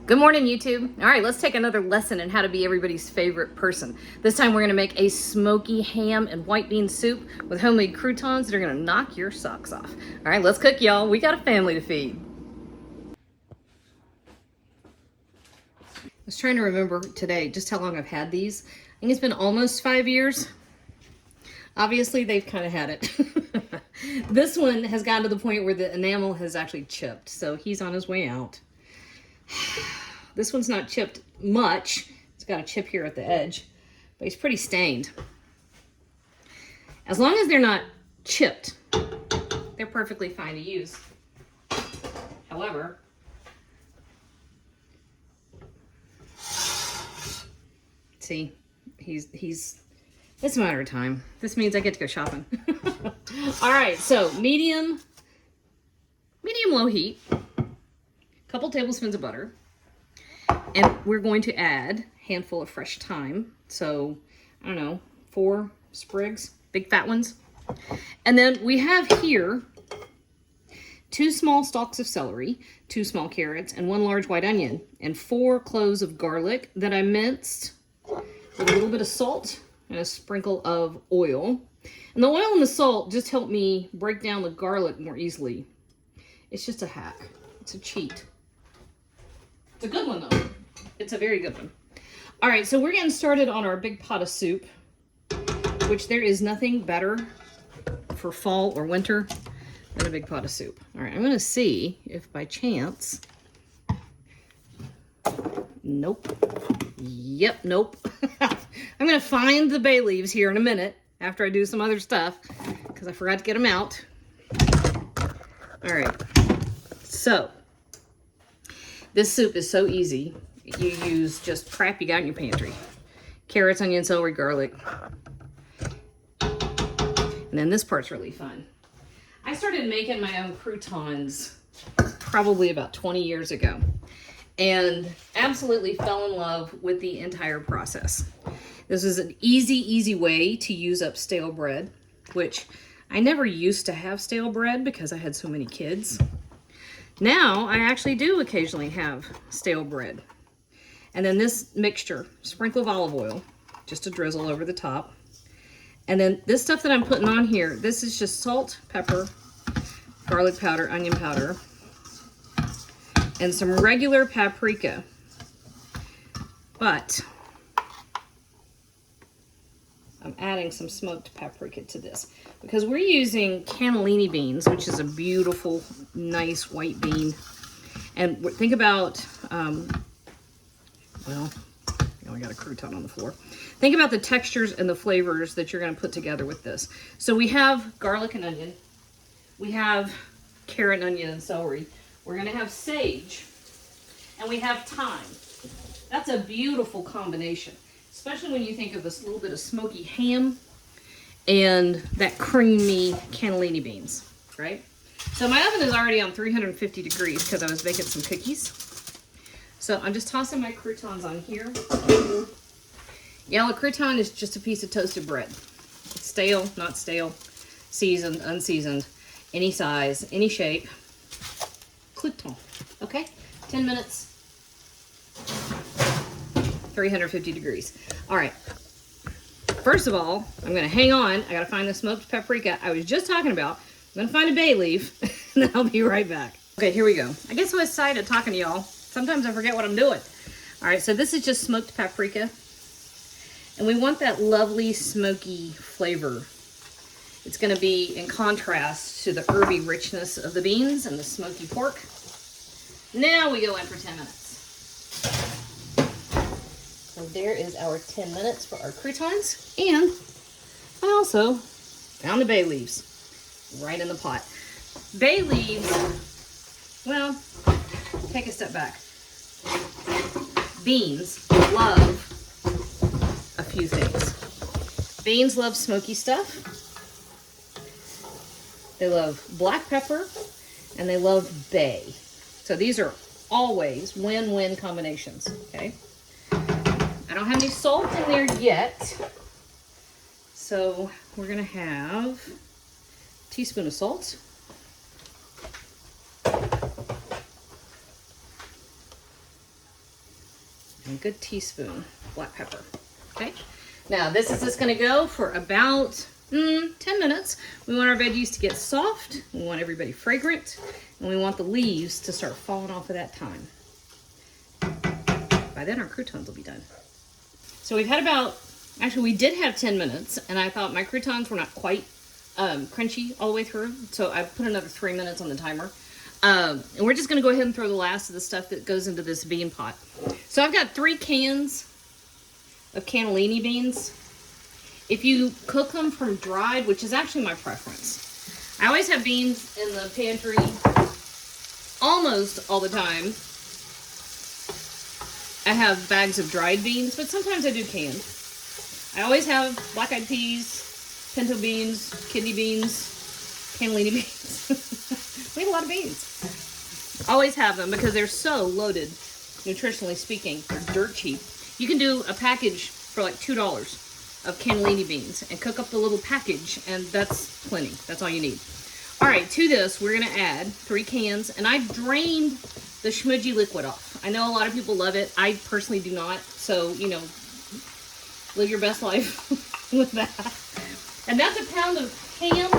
Good morning, YouTube. All right, let's take another lesson in how to be everybody's favorite person. This time we're gonna make a smoky ham and white bean soup with homemade croutons that are gonna knock your socks off. All right, let's cook, y'all. We got a family to feed. I was trying to remember today just how long I've had these. I think it's been almost 5 years. Obviously, they've kind of had it. This one has gotten to the point where the enamel has actually chipped, so he's on his way out. This one's not chipped much. It's got a chip here at the edge, but he's pretty stained. As long as they're not chipped, they're perfectly fine to use. However, see, it's a matter of time. This means I get to go shopping. All right, so medium low heat, couple tablespoons of butter, and we're going to add a handful of fresh thyme. So, I don't know, 4 sprigs, big fat ones. And then we have here 2 small stalks of celery, 2 small carrots, and 1 large white onion, and 4 cloves of garlic that I minced with a little bit of salt and a sprinkle of oil. And the oil and the salt just help me break down the garlic more easily. It's just a hack. It's a cheat. It's a good one, though. It's a very good one. All right, so we're getting started on our big pot of soup, which there is nothing better for fall or winter than a big pot of soup. All right, I'm going to see if by chance... Nope. Yep, nope. I'm going to find the bay leaves here in a minute after I do some other stuff because I forgot to get them out. All right, so this soup is so easy. You use just crap you got in your pantry. Carrots, onion, celery, garlic. And then this part's really fun. I started making my own croutons probably about 20 years ago and absolutely fell in love with the entire process. This is an easy way to use up stale bread, which I never used to have stale bread because I had so many kids. Now I actually do occasionally have stale bread. And then this mixture, sprinkle of olive oil, just a drizzle over the top. And then this stuff that I'm putting on here, this is just salt, pepper, garlic powder, onion powder, and some regular paprika. But I'm adding some smoked paprika to this because we're using cannellini beans, which is a beautiful, nice white bean. And think about, well, I got a crouton on the floor. Think about the textures and the flavors that you're going to put together with this. So we have garlic and onion. We have carrot, onion, and celery. We're going to have sage. And we have thyme. That's a beautiful combination, especially when you think of this little bit of smoky ham and that creamy cannellini beans, right? So my oven is already on 350 degrees because I was making some cookies. So I'm just tossing my croutons on here. Yeah, a crouton is just a piece of toasted bread. It's stale, not stale, seasoned, unseasoned, any size, any shape. Crouton, okay? 10 minutes, 350 degrees. All right. First of all, I'm going to hang on. I got to find the smoked paprika I was just talking about. I'm going to find a bay leaf, and then I'll be right back. Okay, here we go. I get so excited talking to y'all. Sometimes I forget what I'm doing. All right, so this is just smoked paprika. And we want that lovely smoky flavor. It's going to be in contrast to the herby richness of the beans and the smoky pork. Now we go in for 10 minutes. So there is our 10 minutes for our croutons. And I also found the bay leaves right in the pot. Bay leaves, well, take a step back. Beans love a few things. Beans love smoky stuff. They love black pepper, and they love bay. So these are always win-win combinations, okay? I don't have any salt in there yet. So we're gonna have a teaspoon of salt. and a good teaspoon black pepper. Okay. Now this is just going to go for about 10 minutes. We want our veggies to get soft. We want everybody fragrant. And we want the leaves to start falling off at that time. By then our croutons will be done. So we've had actually we did have 10 minutes, and I thought my croutons were not quite crunchy all the way through. So I put another 3 minutes on the timer. And we're just going to go ahead and throw the last of the stuff that goes into this bean pot. So I've got 3 cans of cannellini beans. If you cook them from dried, which is actually my preference, I always have beans in the pantry almost all the time. I have bags of dried beans, but sometimes I do canned. I always have black-eyed peas, pinto beans, kidney beans, cannellini beans. We have a lot of beans. Always have them because they're so loaded, nutritionally speaking. They're dirt cheap. You can do a package for like $2 of cannellini beans and cook up the little package, and that's plenty. That's all you need. All right, to this, we're gonna add 3 cans, and I drained the schmudgy liquid off. I know a lot of people love it. I personally do not, so, you know, live your best life with that. And that's a pound of ham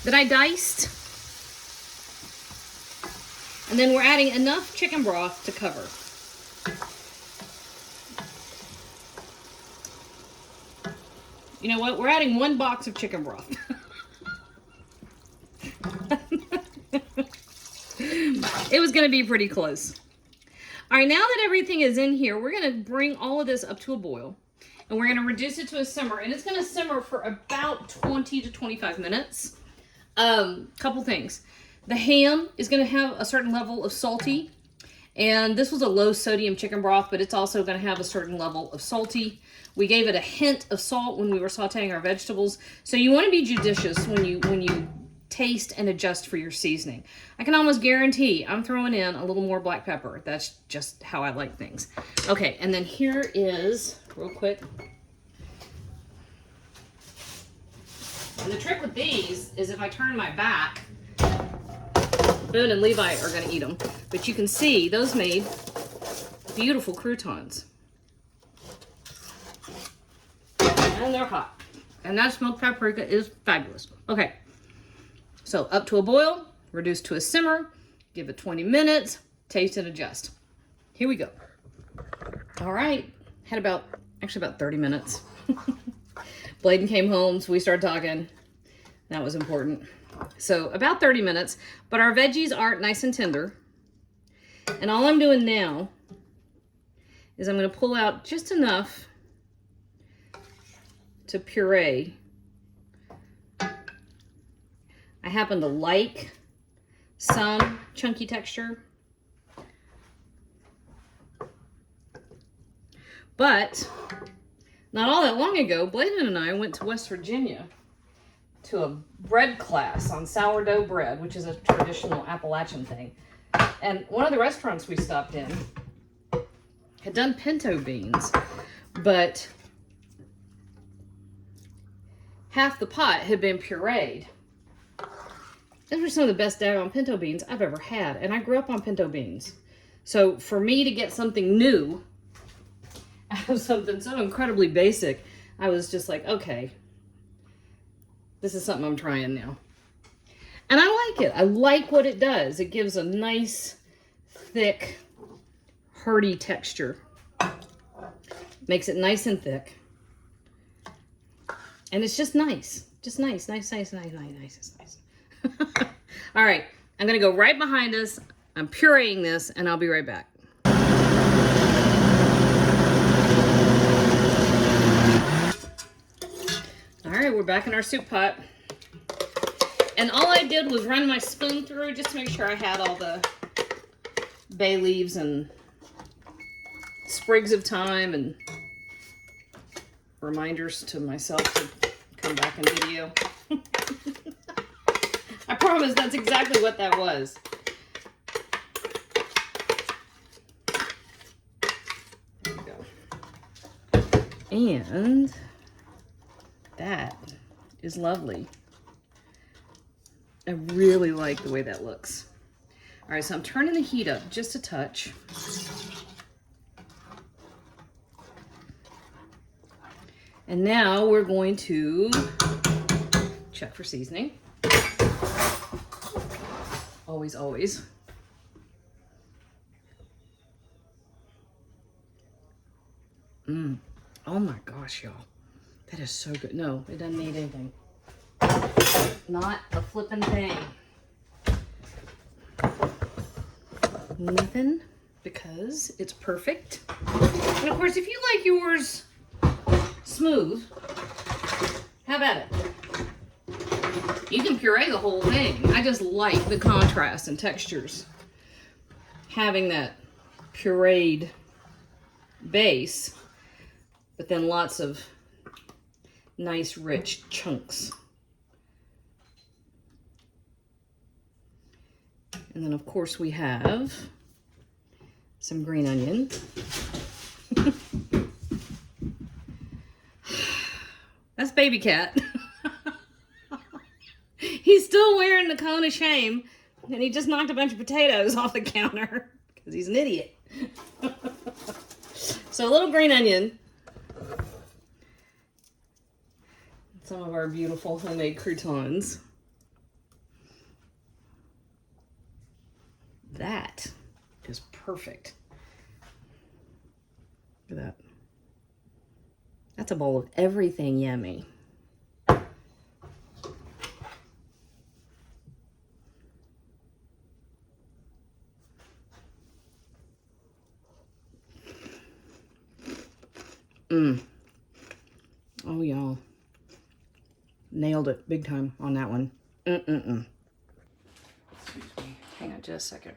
that I diced. And then we're adding enough chicken broth to cover. You know what? We're adding 1 box of chicken broth. It was going to be pretty close. All right, now that everything is in here, we're going to bring all of this up to a boil. And we're going to reduce it to a simmer. And it's going to simmer for about 20 to 25 minutes. Couple things. The ham is going to have a certain level of salty. And this was a low sodium chicken broth, but it's also going to have a certain level of salty. We gave it a hint of salt when we were sauteing our vegetables. So you want to be judicious when you taste and adjust for your seasoning. I can almost guarantee I'm throwing in a little more black pepper. That's just how I like things. Okay, and then here is, real quick. And the trick with these is if I turn my back, Boone and Levi are going to eat them. But you can see those made beautiful croutons. And they're hot. And that smoked paprika is fabulous. Okay. So up to a boil, reduce to a simmer, give it 20 minutes, taste and adjust. Here we go. All right. Had about 30 minutes. Bladen came home, so we started talking. That was important. So about 30 minutes, but our veggies aren't nice and tender. And all I'm doing now is I'm going to pull out just enough to puree. I happen to like some chunky texture, but not all that long ago, Bladen and I went to West Virginia to a bread class on sourdough bread, which is a traditional Appalachian thing. And one of the restaurants we stopped in had done pinto beans, but half the pot had been pureed. Those were some of the best daggone pinto beans I've ever had, and I grew up on pinto beans. So for me to get something new out of something so incredibly basic, I was just like, okay, this is something I'm trying now. And I like it. I like what it does. It gives a nice, thick, hearty texture. Makes it nice and thick. And it's just nice. Just nice. Nice. All right. I'm going to go right behind us. I'm pureeing this, and I'll be right back. All right. We're back in our soup pot. And all I did was run my spoon through just to make sure I had all the bay leaves and sprigs of thyme and reminders to myself to come back in video. I promise that's exactly what that was. There we go. And that is lovely. I really like the way that looks. All right, so I'm turning the heat up just a touch. And now we're going to check for seasoning. Always, always. Oh my gosh, y'all. That is so good. No, it doesn't need anything. Not a flippin' thing. Nothing, because it's perfect. And of course, if you like yours smooth, have at it. You can puree the whole thing. I just like the contrast and textures. Having that pureed base, but then lots of nice rich chunks. And then of course we have some green onion. That's baby cat. He's still wearing the cone of shame, and he just knocked a bunch of potatoes off the counter because he's an idiot. So a little green onion. Some of our beautiful homemade croutons. That is perfect. Look at that. That's a bowl of everything yummy. Oh, y'all. Nailed it big time on that one. Excuse me. Hang on just a second.